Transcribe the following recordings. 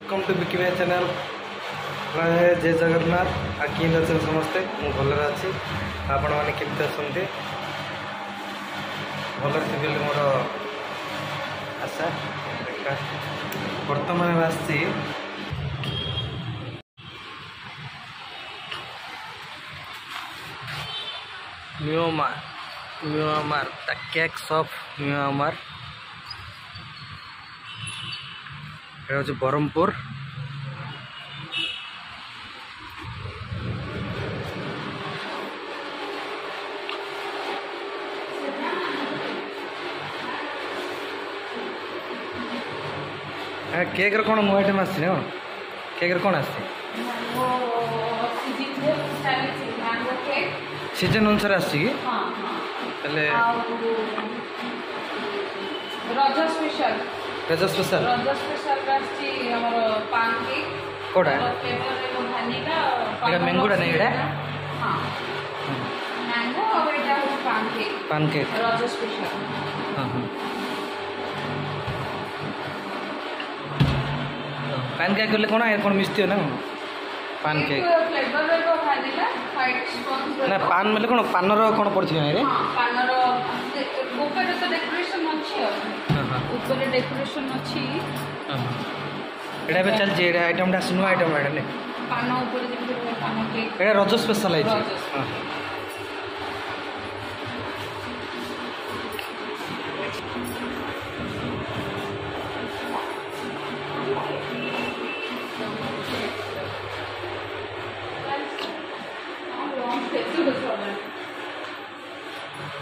Welcome to बिकी my channel. जय जगन्नाथ। आखि अच्छे समस्ते मु भलर अच्छी आपण मैंने केमती अच्छा भलर थी बोली मोर आशा। बर्तमान आसी म्योमार द केक्स ऑफ म्योमार हूँ बरहमपुर। केक रो कौन नुआ आइटम आसी ना केक रो कौन आसी सीजन अनुसार आसी कि पहले रज स्पेशल रज स्पेशल आछि हमर पान केक कोडा फ्लेवर रे भानिला एटा मैंगोडा नहीं एटा हां मैंगो और एटा पान केक रज स्पेशल। हां हां पान केक ले कोन कोन मिस्ती ना पान केक फ्लेवर रे भानिला व्हाइट स्पॉन्ज ना पान मेले कोन पानर कोन पड़छि ना रे हां पानर ऊपर तो डेकोरेशन अछि। हां हां ऊपर डेकोरेशन अछि। हां एटा बे चल जे आइटम डा सुनो आइटम एटा ने पान ऊपर जे पान केक एटा रज स्पेशल है जी। हां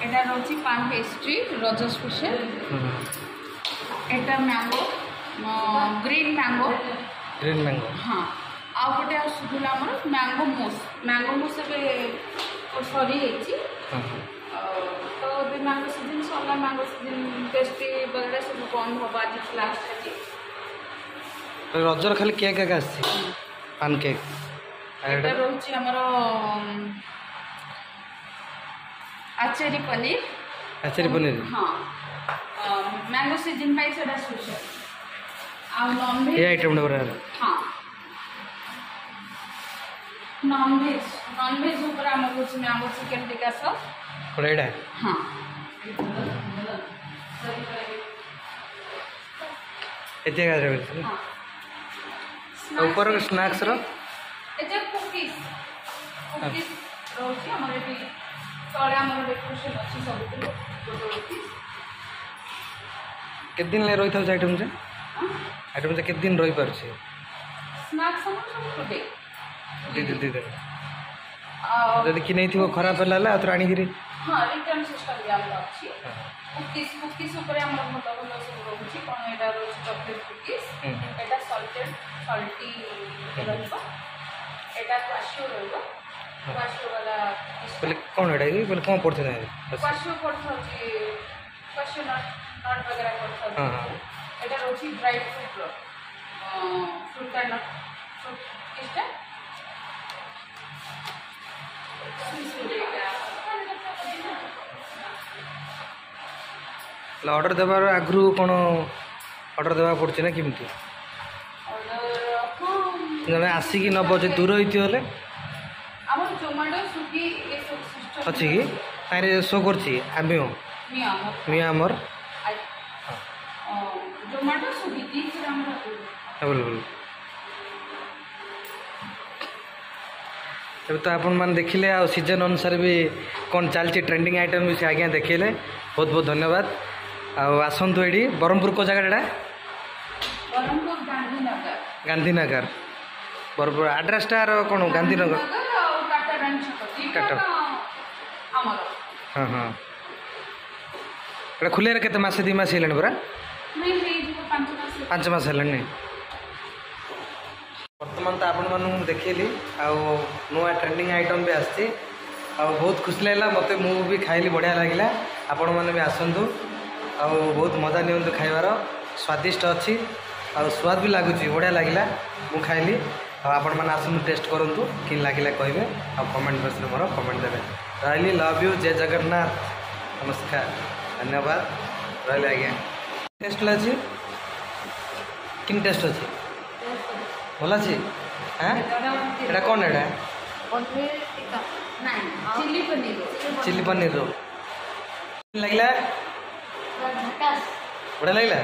एटा रोची पान पेस्ट्री रज स्पेशल। एटा मैंगो ग्रीन मैंगो हाँ आ गोटे आसुला आमर मैंगो मूस सरी तो मैंगो सीजन सरला मैंगो सीजन पेस्ट्री वगैरह सब बंद हम आज लास्ट अच्छी रजर खाली केक केक आसी पान केक एटा रोची आमर आचारी पनीर हाँ मैंगो सीजन पाई सेटा स्पेशल आ नॉन वेज ये आइटम नंबर हाँ नॉन वेज ऊपर आम कुछ मैंगो चिकन टिक्का सॉस कोड़ेडा हाँ एते का रे ऊपर स्नैक्स रो एते कुकीज रोची हमरे भी तळे हमर डेकोरेशन अछि सब केत दिन ले रही था आइटम से केत दिन रही पार छे स्नैक्स हम सब टुडे दी जदि कि नहीं थी खराब है तो आनी गिरी हाँ रिटर्न सिस्टम भी आम अच्छी कुकीज ऊपर हम भल भल सब रोचे कौन एटा रोचे चॉकलेट कुकीज एटा सल्टी रहबो एटा क्वाशियो रहबो क्वाशियो वाला बोले कौन एटा कि बोले कौन पड़थे ना क्वाशियो पड़थो जी क्वाशियो नट वगैरह पड़थो हां हां एटा रोचे ड्राई फ्रूट का नट फ्रूट किसटा ऑर्डर देवार आगु कौन ऑर्डर देवा पड़े ना किमती जब आसिक नब जो दूर होती अच्छी कि तारे शो कर मियामर अवेलेबल तब तो आपण मैंने देखिले आ सीजन अनुसार भी कौन चलती ट्रेंडिंग आइटम भी से आज्ञा देखिले बहुत बहुत धन्यवाद। आसतु ये ब्रह्मपुर को जगह गांधीनगर बरपुर आड्रेस टार कौन गांधीनगर टाटा हाँ हाँ खुले के मस 2 मास है पूरा 5 मास है बर्तमान तो आपण मानू देखली नुआ ट्रेंडिंग आइटम भी आसी बहुत खुशी लगा मत भी खाइली बढ़िया लगे आपण मैंने भी आसतु बहुत मजा नि खाइबार स्वादिष्ट अच्छी स्वाद भी लगुच बढ़िया लगे मु खाइली आपण मैंने आसतु टेस्ट करूँ कि लगे कहे कमेंट बॉक्स में मोर कमेंट देवे रही लव यू जय जगन्नाथ नमस्कार धन्यवाद रही आज्ञा टेस्ट लगे कि टेस्ट अच्छी ଭଲ ଅଛି ହଁ ଏଇଟା କ'ଣ ଏଇଟା पनीर टिक्का नहीं chilli paneer chilli paneer roll ଲାଗିଲା झकास ବଢ଼ିଆ ଲାଗିଲା